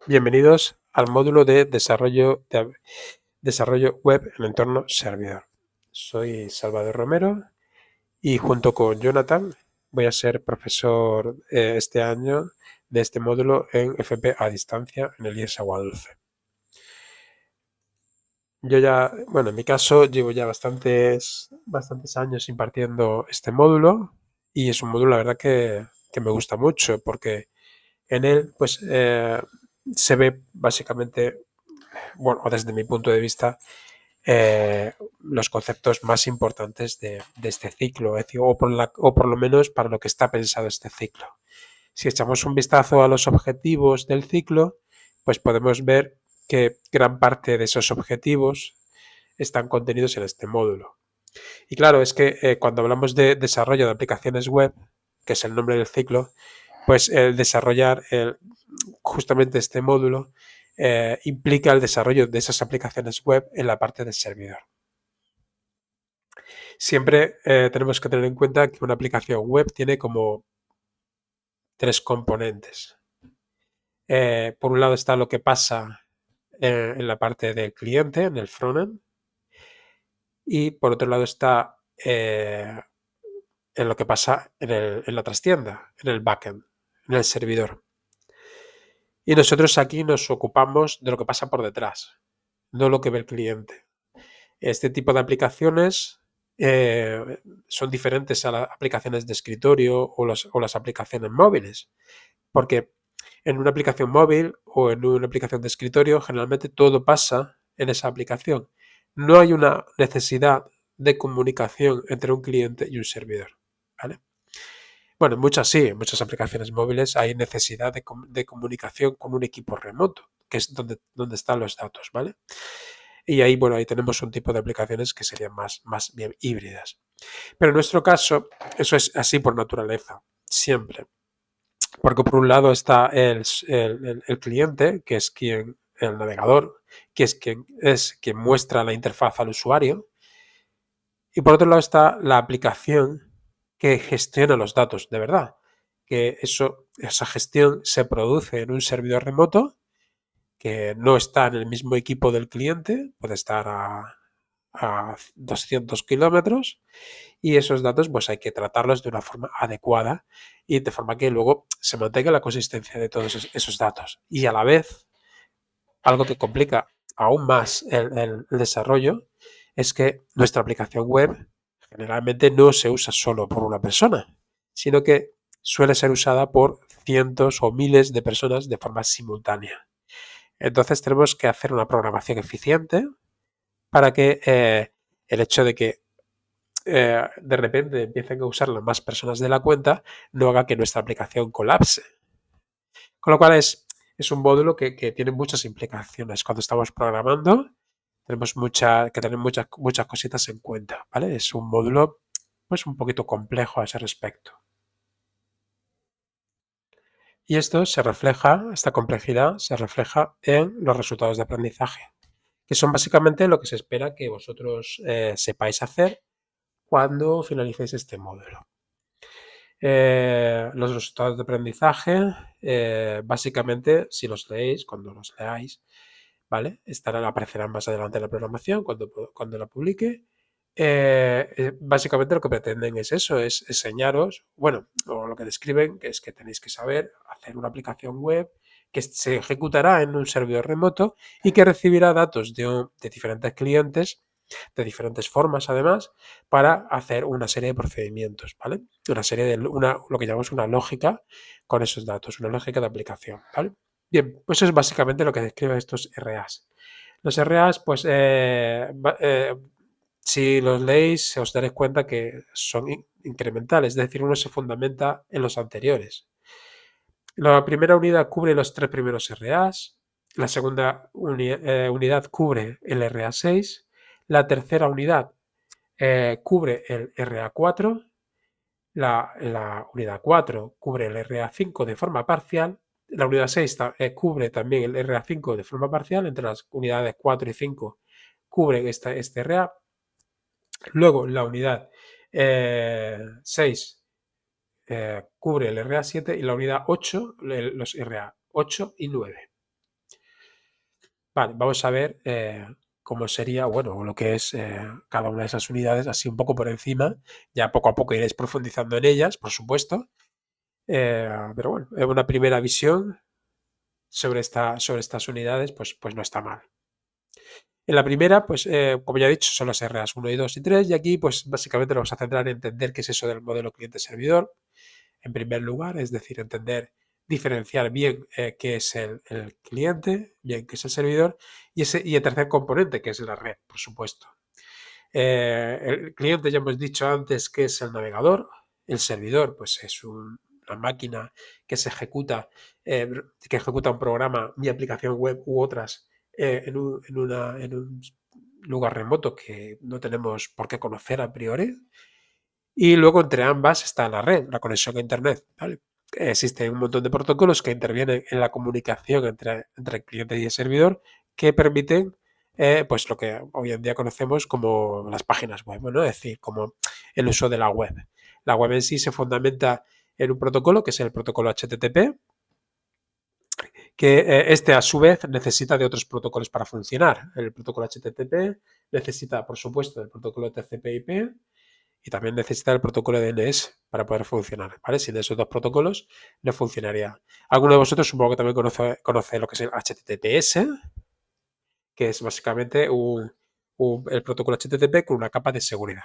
Bienvenidos al módulo de desarrollo web en entorno servidor. Soy Salvador Romero y junto con Jonathan voy a ser profesor este año de este módulo en FP a distancia en el IES Aguadulce. Yo ya, bueno, en mi caso llevo ya bastantes años impartiendo este módulo y es un módulo, la verdad, que me gusta mucho porque en él pues se ve básicamente, bueno, desde mi punto de vista, los conceptos más importantes de este ciclo, es decir, o por lo menos para lo que está pensado este ciclo. Si echamos un vistazo a los objetivos del ciclo, pues podemos ver que gran parte de esos objetivos están contenidos en este módulo. Y claro, es que cuando hablamos de desarrollo de aplicaciones web, que es el nombre del ciclo, pues el desarrollar justamente este módulo implica el desarrollo de esas aplicaciones web en la parte del servidor. Siempre tenemos que tener en cuenta que una aplicación web tiene como tres componentes. Por un lado está lo que pasa en la parte del cliente, en el frontend, y por otro lado está en lo que pasa en la trastienda, en el backend, en el servidor. Y nosotros aquí nos ocupamos de lo que pasa por detrás, no lo que ve el cliente. Este tipo de aplicaciones son diferentes a las aplicaciones de escritorio o las aplicaciones móviles, porque en una aplicación móvil o en una aplicación de escritorio generalmente todo pasa en esa aplicación. No hay una necesidad de comunicación entre un cliente y un servidor, ¿vale? Bueno, en muchas aplicaciones móviles hay necesidad de comunicación con un equipo remoto, que es donde están los datos, ¿vale? Y ahí, bueno, ahí tenemos un tipo de aplicaciones que serían más bien híbridas. Pero en nuestro caso, eso es así por naturaleza, siempre. Porque por un lado está el cliente, que es el navegador, que es quien muestra la interfaz al usuario. Y por otro lado está la aplicación que gestiona los datos de verdad. Que esa gestión se produce en un servidor remoto que no está en el mismo equipo del cliente, puede estar a 200 kilómetros, y esos datos pues hay que tratarlos de una forma adecuada y de forma que luego se mantenga la consistencia de todos esos datos. Y a la vez, algo que complica aún más el desarrollo es que nuestra aplicación web generalmente no se usa solo por una persona, sino que suele ser usada por cientos o miles de personas de forma simultánea. Entonces tenemos que hacer una programación eficiente para que el hecho de que de repente empiecen a usarlo más personas de la cuenta no haga que nuestra aplicación colapse. Con lo cual es un módulo que tiene muchas implicaciones. Cuando estamos programando tenemos que tener muchas cositas en cuenta, ¿vale? Es un módulo pues un poquito complejo a ese respecto. Y esta complejidad se refleja en los resultados de aprendizaje, que son básicamente lo que se espera que vosotros sepáis hacer cuando finalicéis este módulo. Los resultados de aprendizaje, básicamente, si los leéis, cuando los leáis, ¿vale? Aparecerán más adelante en la programación, cuando la publique. Básicamente lo que pretenden es eso, es enseñaros, bueno, o lo que describen, que es que tenéis que saber hacer una aplicación web que se ejecutará en un servidor remoto y que recibirá datos de diferentes clientes, de diferentes formas además, para hacer una serie de procedimientos, ¿vale? Lo que llamamos una lógica con esos datos, una lógica de aplicación, ¿vale? Bien, pues eso es básicamente lo que describen estos RAs. Los RAs, pues, si los leéis, os daréis cuenta que son incrementales, es decir, uno se fundamenta en los anteriores. La primera unidad cubre los tres primeros RAs, la segunda unidad cubre el RA6, la tercera unidad cubre el RA4, la unidad 4 cubre el RA5 de forma parcial, la unidad 6 cubre también el RA5 de forma parcial, entre las unidades 4 y 5 cubren este RA. Luego la unidad 6 cubre el RA7 y la unidad 8 los RA8 y 9. Vale, vamos a ver cómo sería, bueno, lo que es cada una de esas unidades, así un poco por encima. Ya poco a poco iréis profundizando en ellas, por supuesto. Pero bueno, una primera visión sobre estas unidades, pues no está mal. En la primera, pues como ya he dicho, son las RAs 1 y 2 y 3, y aquí pues básicamente nos vamos a centrar en entender qué es eso del modelo cliente-servidor, en primer lugar, es decir, entender, diferenciar bien qué es el cliente, bien qué es el servidor, y el tercer componente, que es la red, por supuesto. El cliente ya hemos dicho antes que es el navegador, el servidor pues es una máquina que se ejecuta, que ejecuta un programa, mi aplicación web u otras en un lugar remoto que no tenemos por qué conocer a priori. Y luego entre ambas está la red, la conexión a Internet. ¿Vale? Existen un montón de protocolos que intervienen en la comunicación entre el cliente y el servidor que permiten pues lo que hoy en día conocemos como las páginas web, ¿no? Es decir, como el uso de la web. La web en sí se fundamenta en un protocolo que es el protocolo HTTP, que este a su vez necesita de otros protocolos para funcionar. El protocolo HTTP necesita, por supuesto, del protocolo TCP/IP y también necesita el protocolo de DNS para poder funcionar, ¿vale? Sin esos dos protocolos no funcionaría. Alguno de vosotros supongo que también conoce lo que es el HTTPS, que es básicamente el protocolo HTTP con una capa de seguridad.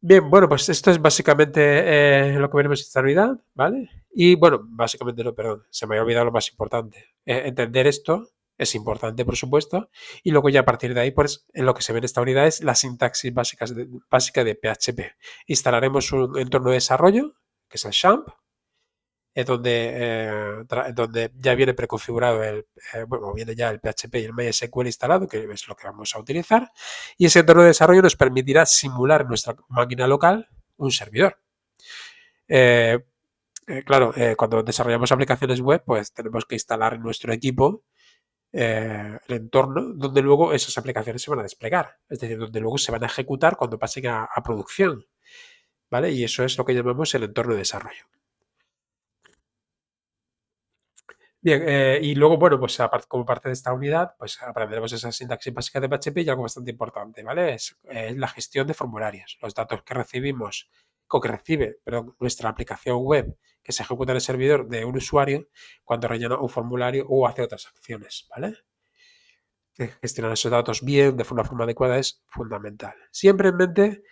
Bien, bueno, pues esto es básicamente lo que veremos esta unidad, ¿vale? Y bueno, básicamente no, perdón, se me había olvidado lo más importante. Entender esto es importante, por supuesto, y luego ya a partir de ahí, pues en lo que se ve en esta unidad es la sintaxis básica de PHP. Instalaremos un entorno de desarrollo, que es el XAMPP, donde ya viene preconfigurado bueno, viene ya el PHP y el MySQL instalado, que es lo que vamos a utilizar, y ese entorno de desarrollo nos permitirá simular en nuestra máquina local un servidor. Claro, cuando desarrollamos aplicaciones web, pues tenemos que instalar en nuestro equipo el entorno donde luego esas aplicaciones se van a desplegar, es decir, donde luego se van a ejecutar cuando pasen a producción, ¿vale? Y eso es lo que llamamos el entorno de desarrollo. Bien, y luego, bueno, pues como parte de esta unidad, pues aprenderemos esa sintaxis básica de PHP y algo bastante importante, ¿vale? Es la gestión de formularios. Los datos que recibimos, o que recibe, perdón, nuestra aplicación web que se ejecuta en el servidor de un usuario cuando rellena un formulario o hace otras acciones, ¿vale? Gestionar esos datos bien, de una forma adecuada, es fundamental. Siempre en mente,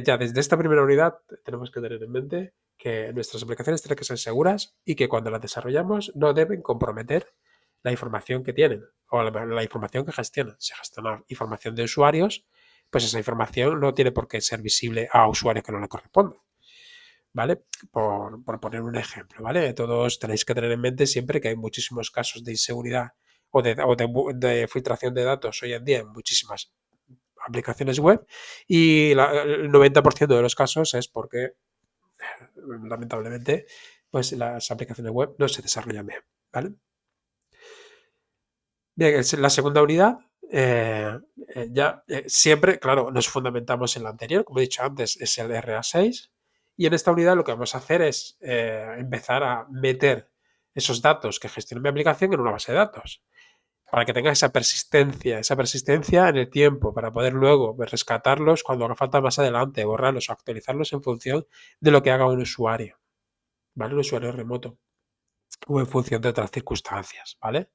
ya desde esta primera unidad, tenemos que tener en mente que nuestras aplicaciones tienen que ser seguras y que cuando las desarrollamos no deben comprometer la información que tienen o la información que gestionan. Si gestionan información de usuarios, pues esa información no tiene por qué ser visible a usuarios que no le correspondan. ¿Vale? Por poner un ejemplo, ¿vale? Todos tenéis que tener en mente siempre que hay muchísimos casos de inseguridad o de filtración de datos hoy en día en muchísimas aplicaciones web y el 90% de los casos es porque, lamentablemente, pues las aplicaciones web no se desarrollan bien, ¿vale? Bien, la segunda unidad, ya siempre, claro, nos fundamentamos en la anterior, como he dicho antes, es el RA6, y en esta unidad lo que vamos a hacer es empezar a meter esos datos que gestiona mi aplicación en una base de datos, para que tenga esa persistencia en el tiempo, para poder luego rescatarlos cuando haga falta más adelante, borrarlos o actualizarlos en función de lo que haga un usuario, ¿vale? Un usuario remoto o en función de otras circunstancias, ¿vale?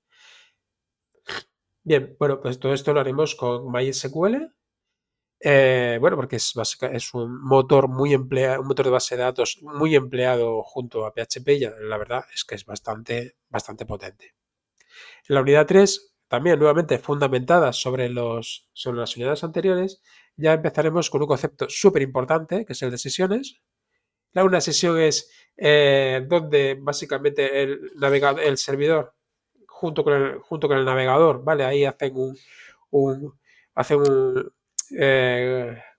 Bien, bueno, pues todo esto lo haremos con MySQL. Bueno, porque es un motor un motor de base de datos muy empleado junto a PHP y la verdad es que es bastante, bastante potente. En la unidad 3, también nuevamente fundamentada sobre las unidades anteriores, ya empezaremos con un concepto súper importante, que es el de sesiones. Una sesión es donde básicamente el servidor junto con el navegador, ¿vale? Ahí un, hacen un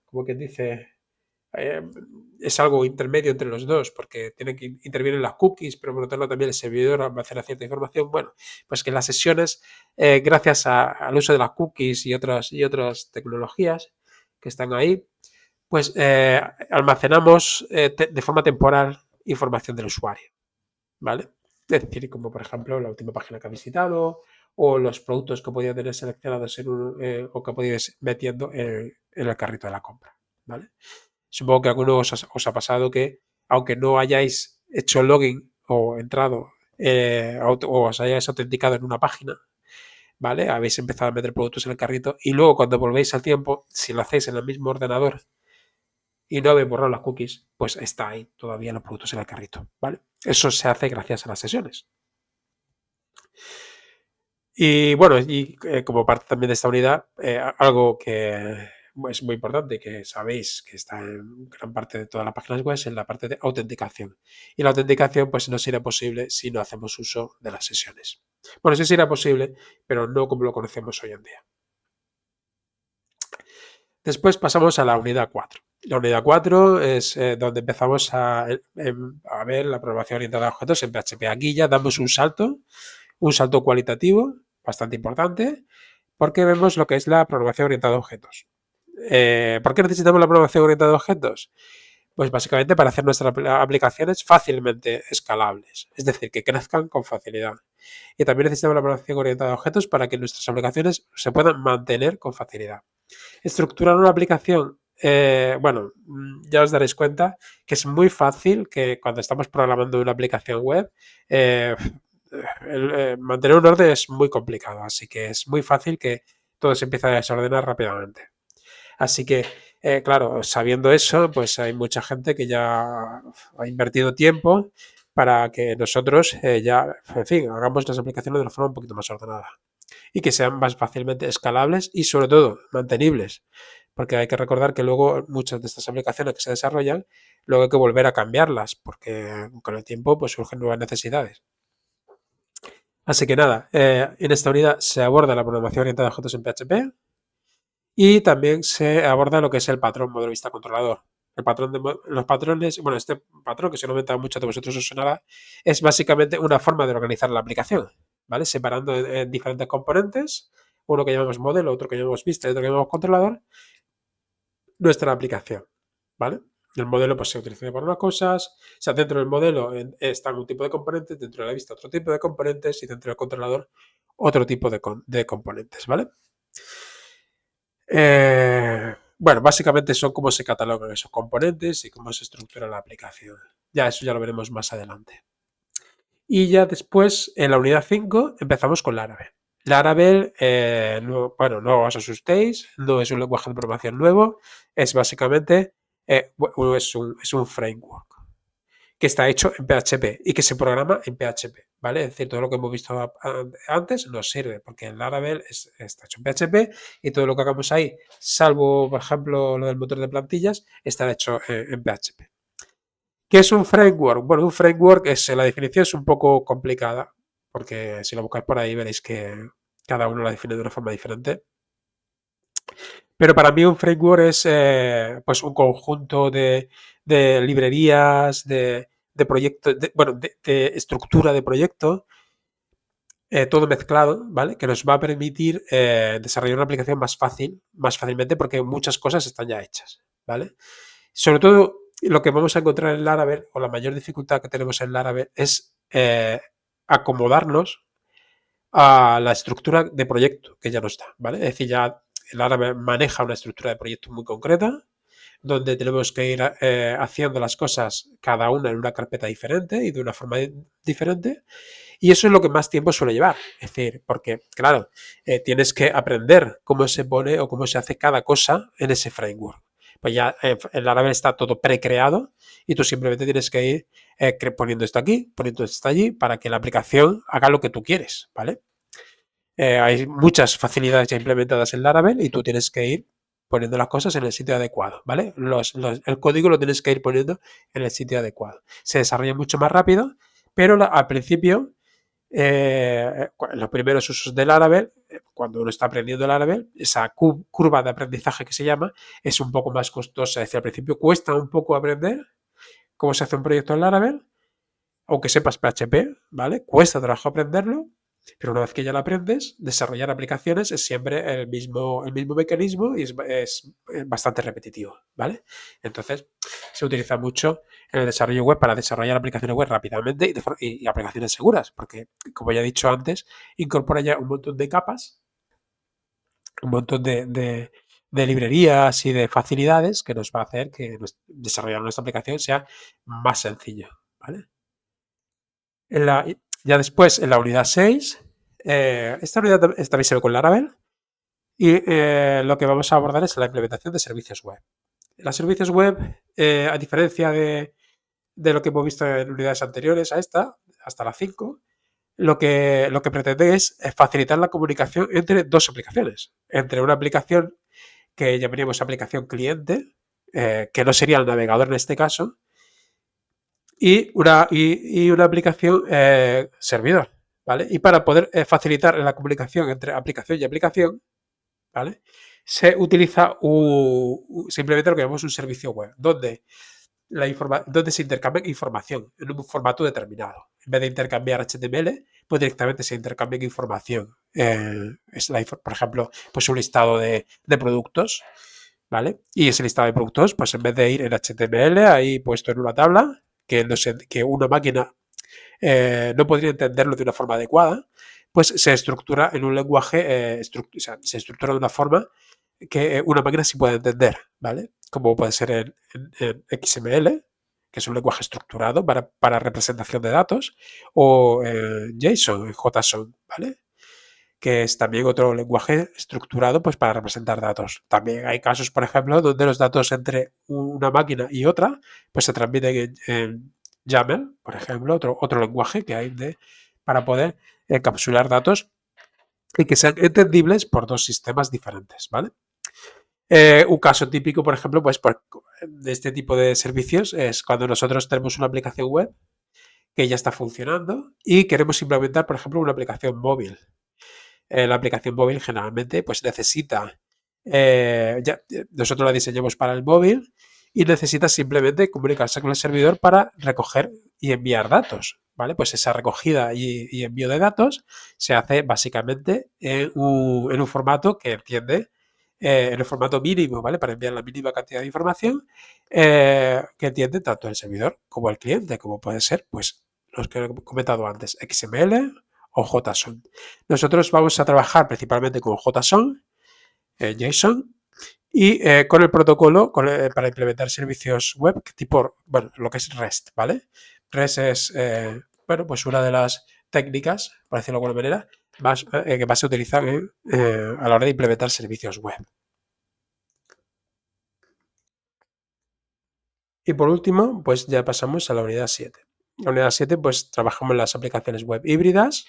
como quien dice, eh, es algo intermedio entre los dos, porque tienen que intervienen las cookies, pero por otro lado también el servidor almacena cierta información. Bueno, pues que en las sesiones, gracias al uso de las cookies y otras tecnologías que están ahí, pues almacenamos de forma temporal información del usuario, ¿vale? Es decir, como por ejemplo la última página que ha visitado o los productos que podía tener seleccionados o que podíais ir metiendo en el carrito de la compra, ¿vale? Supongo que a algunos os ha pasado que, aunque no hayáis hecho login o entrado o os hayáis autenticado en una página, ¿vale? Habéis empezado a meter productos en el carrito y luego cuando volvéis al tiempo, si lo hacéis en el mismo ordenador y no habéis borrado las cookies, pues está ahí todavía los productos en el carrito, ¿vale? Eso se hace gracias a las sesiones. Y bueno, como parte también de esta unidad, algo que es muy importante, que sabéis que está en gran parte de todas las páginas web, es en la parte de autenticación. Y la autenticación pues no será posible si no hacemos uso de las sesiones. Bueno, sí será posible, pero no como lo conocemos hoy en día. Después pasamos a la unidad 4. La unidad 4 es donde empezamos a ver la programación orientada a objetos en PHP. Aquí ya damos un salto cualitativo bastante importante, porque vemos lo que es la programación orientada a objetos. ¿Por qué necesitamos la programación orientada a objetos? Pues básicamente para hacer nuestras aplicaciones fácilmente escalables, es decir, que crezcan con facilidad. Y también necesitamos la programación orientada a objetos para que nuestras aplicaciones se puedan mantener con facilidad. Estructurar una aplicación, bueno, ya os daréis cuenta que es muy fácil que cuando estamos programando una aplicación web, mantener un orden es muy complicado, así que es muy fácil que todo se empiece a desordenar rápidamente. Así que, claro, sabiendo eso, pues hay mucha gente que ya ha invertido tiempo para que nosotros ya, en fin, hagamos las aplicaciones de una forma un poquito más ordenada y que sean más fácilmente escalables y sobre todo mantenibles. Porque hay que recordar que luego muchas de estas aplicaciones que se desarrollan, luego hay que volver a cambiarlas porque con el tiempo pues surgen nuevas necesidades. Así que nada, en esta unidad se aborda la programación orientada a objetos en PHP y también se aborda lo que es el patrón modelo vista controlador. Los patrones, bueno, este patrón que seguramente a muchos de vosotros os sonará, es básicamente una forma de organizar la aplicación, ¿vale? Separando en diferentes componentes, uno que llamamos modelo, otro que llamamos vista y otro que llamamos controlador, nuestra aplicación, ¿vale? El modelo pues se utiliza para unas cosas, o sea, dentro del modelo están un tipo de componentes, dentro de la vista otro tipo de componentes y dentro del controlador otro tipo de componentes, ¿vale? Bueno, básicamente son cómo se catalogan esos componentes y cómo se estructura la aplicación. Ya eso ya lo veremos más adelante. Y ya después, en la unidad 5, empezamos con Laravel. Laravel, bueno, no os asustéis, no es un lenguaje de programación nuevo, es básicamente es un framework que está hecho en PHP y que se programa en PHP, ¿vale? Es decir, todo lo que hemos visto antes nos sirve porque el Laravel está hecho en PHP y todo lo que hagamos ahí, salvo, por ejemplo, lo del motor de plantillas, está hecho en PHP. ¿Qué es un framework? Bueno, un framework, la definición es un poco complicada porque si lo buscáis por ahí veréis que cada uno la define de una forma diferente. Pero para mí un framework es pues un conjunto de librerías, de proyectos, bueno, de estructura de proyecto, todo mezclado, ¿vale? Que nos va a permitir desarrollar una aplicación más fácilmente, porque muchas cosas están ya hechas, ¿vale? Sobre todo, lo que vamos a encontrar en Laravel, o la mayor dificultad que tenemos en Laravel, es acomodarnos a la estructura de proyecto que ya no está, ¿vale? Es decir, ya Laravel maneja una estructura de proyecto muy concreta, donde tenemos que ir haciendo las cosas cada una en una carpeta diferente y de una forma diferente. Y eso es lo que más tiempo suele llevar. Es decir, porque, claro, tienes que aprender cómo se pone o cómo se hace cada cosa en ese framework. Pues ya el Laravel está todo precreado y tú simplemente tienes que ir poniendo esto aquí, poniendo esto allí, para que la aplicación haga lo que tú quieres, ¿vale? Hay muchas facilidades ya implementadas en Laravel y tú tienes que ir poniendo las cosas en el sitio adecuado, ¿vale? El código lo tienes que ir poniendo en el sitio adecuado. Se desarrolla mucho más rápido, pero al principio, los primeros usos del Laravel, cuando uno está aprendiendo Laravel, esa curva de aprendizaje que se llama, es un poco más costosa. Es decir, al principio cuesta un poco aprender cómo se hace un proyecto en Laravel, aunque sepas PHP, ¿vale? Cuesta trabajo aprenderlo. Pero una vez que ya la aprendes, desarrollar aplicaciones es siempre el mismo mecanismo y es bastante repetitivo, ¿vale? Entonces, se utiliza mucho en el desarrollo web para desarrollar aplicaciones web rápidamente y aplicaciones seguras, porque, como ya he dicho antes, incorpora ya un montón de capas, un montón de librerías y de facilidades que nos va a hacer que desarrollar nuestra aplicación sea más sencillo, ¿vale? Ya después, en la unidad 6, esta unidad también se ve con Laravel y lo que vamos a abordar es la implementación de servicios web. Los servicios web, a diferencia de lo que hemos visto en unidades anteriores a esta, hasta la 5, lo que pretende es facilitar la comunicación entre dos aplicaciones. Entre una aplicación que llamaríamos aplicación cliente, que no sería el navegador en este caso, y una aplicación servidor, ¿vale? Y para poder facilitar la comunicación entre aplicación y aplicación, ¿vale? Se utiliza simplemente lo que llamamos un servicio web, donde se intercambia información en un formato determinado. En vez de intercambiar HTML, pues directamente se intercambia información. Por ejemplo, pues un listado de productos, ¿vale? Y ese listado de productos, pues en vez de ir en HTML, ahí puesto en una tabla, que una máquina no podría entenderlo de una forma adecuada, pues se estructura en un lenguaje, o sea, se estructura de una forma que una máquina sí puede entender, ¿vale? Como puede ser en XML, que es un lenguaje estructurado para representación de datos, o JSON, JSON, ¿vale? Que es también otro lenguaje estructurado pues, para representar datos. También hay casos, por ejemplo, donde los datos entre una máquina y otra pues se transmiten en YAML, por ejemplo, otro lenguaje que hay para poder encapsular datos y que sean entendibles por dos sistemas diferentes, ¿vale? Un caso típico, por ejemplo, pues de este tipo de servicios es cuando nosotros tenemos una aplicación web que ya está funcionando y queremos implementar, por ejemplo, una aplicación móvil. La aplicación móvil generalmente pues necesita, nosotros la diseñamos para el móvil y necesita simplemente comunicarse con el servidor para recoger y enviar datos, ¿vale? Pues esa recogida y envío de datos se hace básicamente en un formato que entiende, en el formato mínimo, ¿vale? Para enviar la mínima cantidad de información que entiende tanto el servidor como el cliente, como puede ser, pues, los que he comentado antes, XML o JSON. Nosotros vamos a trabajar principalmente con JSON, JSON, y con el protocolo para implementar servicios web tipo, bueno, lo que es REST, ¿vale? REST es, bueno, pues una de las técnicas, por decirlo de alguna manera, que más se utilizan a la hora de implementar servicios web. Y por último, pues ya pasamos a la unidad 7. En la unidad 7, pues trabajamos en las aplicaciones web híbridas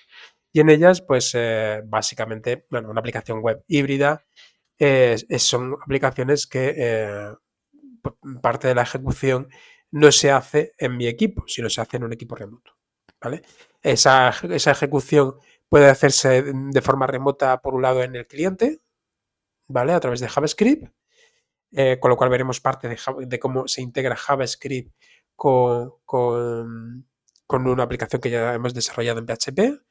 y en ellas, pues básicamente, bueno, una aplicación web híbrida son aplicaciones que parte de la ejecución no se hace en mi equipo, sino se hace en un equipo remoto, ¿vale? Esa ejecución puede hacerse de forma remota, por un lado, en el cliente, ¿vale? A través de JavaScript, con lo cual veremos parte de cómo se integra JavaScript con una aplicación que ya hemos desarrollado en PHP.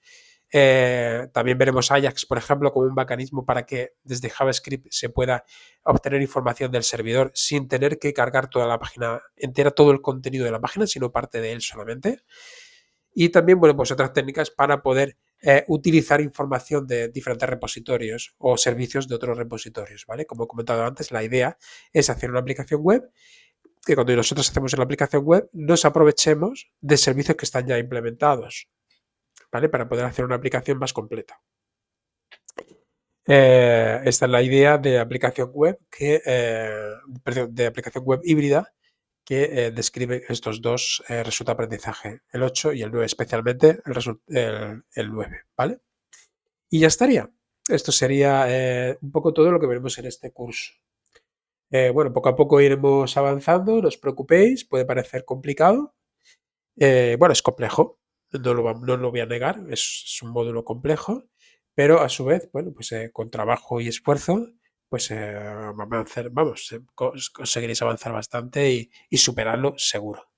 También veremos Ajax, por ejemplo, como un mecanismo para que desde JavaScript se pueda obtener información del servidor sin tener que cargar toda la página entera, todo el contenido de la página, sino parte de él solamente. Y también, bueno, pues otras técnicas para poder utilizar información de diferentes repositorios o servicios de otros repositorios, ¿vale? Como he comentado antes, la idea es hacer una aplicación web que cuando nosotros hacemos la aplicación web nos aprovechemos de servicios que están ya implementados, ¿vale? Para poder hacer una aplicación más completa. Esta es la idea de aplicación web perdón, de aplicación web híbrida que describe estos dos resultados de aprendizaje, el 8 y el 9, especialmente el 9, ¿vale? Y ya estaría. Esto sería un poco todo lo que veremos en este curso. Bueno, poco a poco iremos avanzando, no os preocupéis, puede parecer complicado. Bueno, es complejo, no lo voy a negar, es un módulo complejo, pero a su vez, bueno, pues con trabajo y esfuerzo, pues conseguiréis avanzar bastante y superarlo seguro.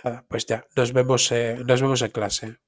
Nada, pues ya, nos vemos en clase.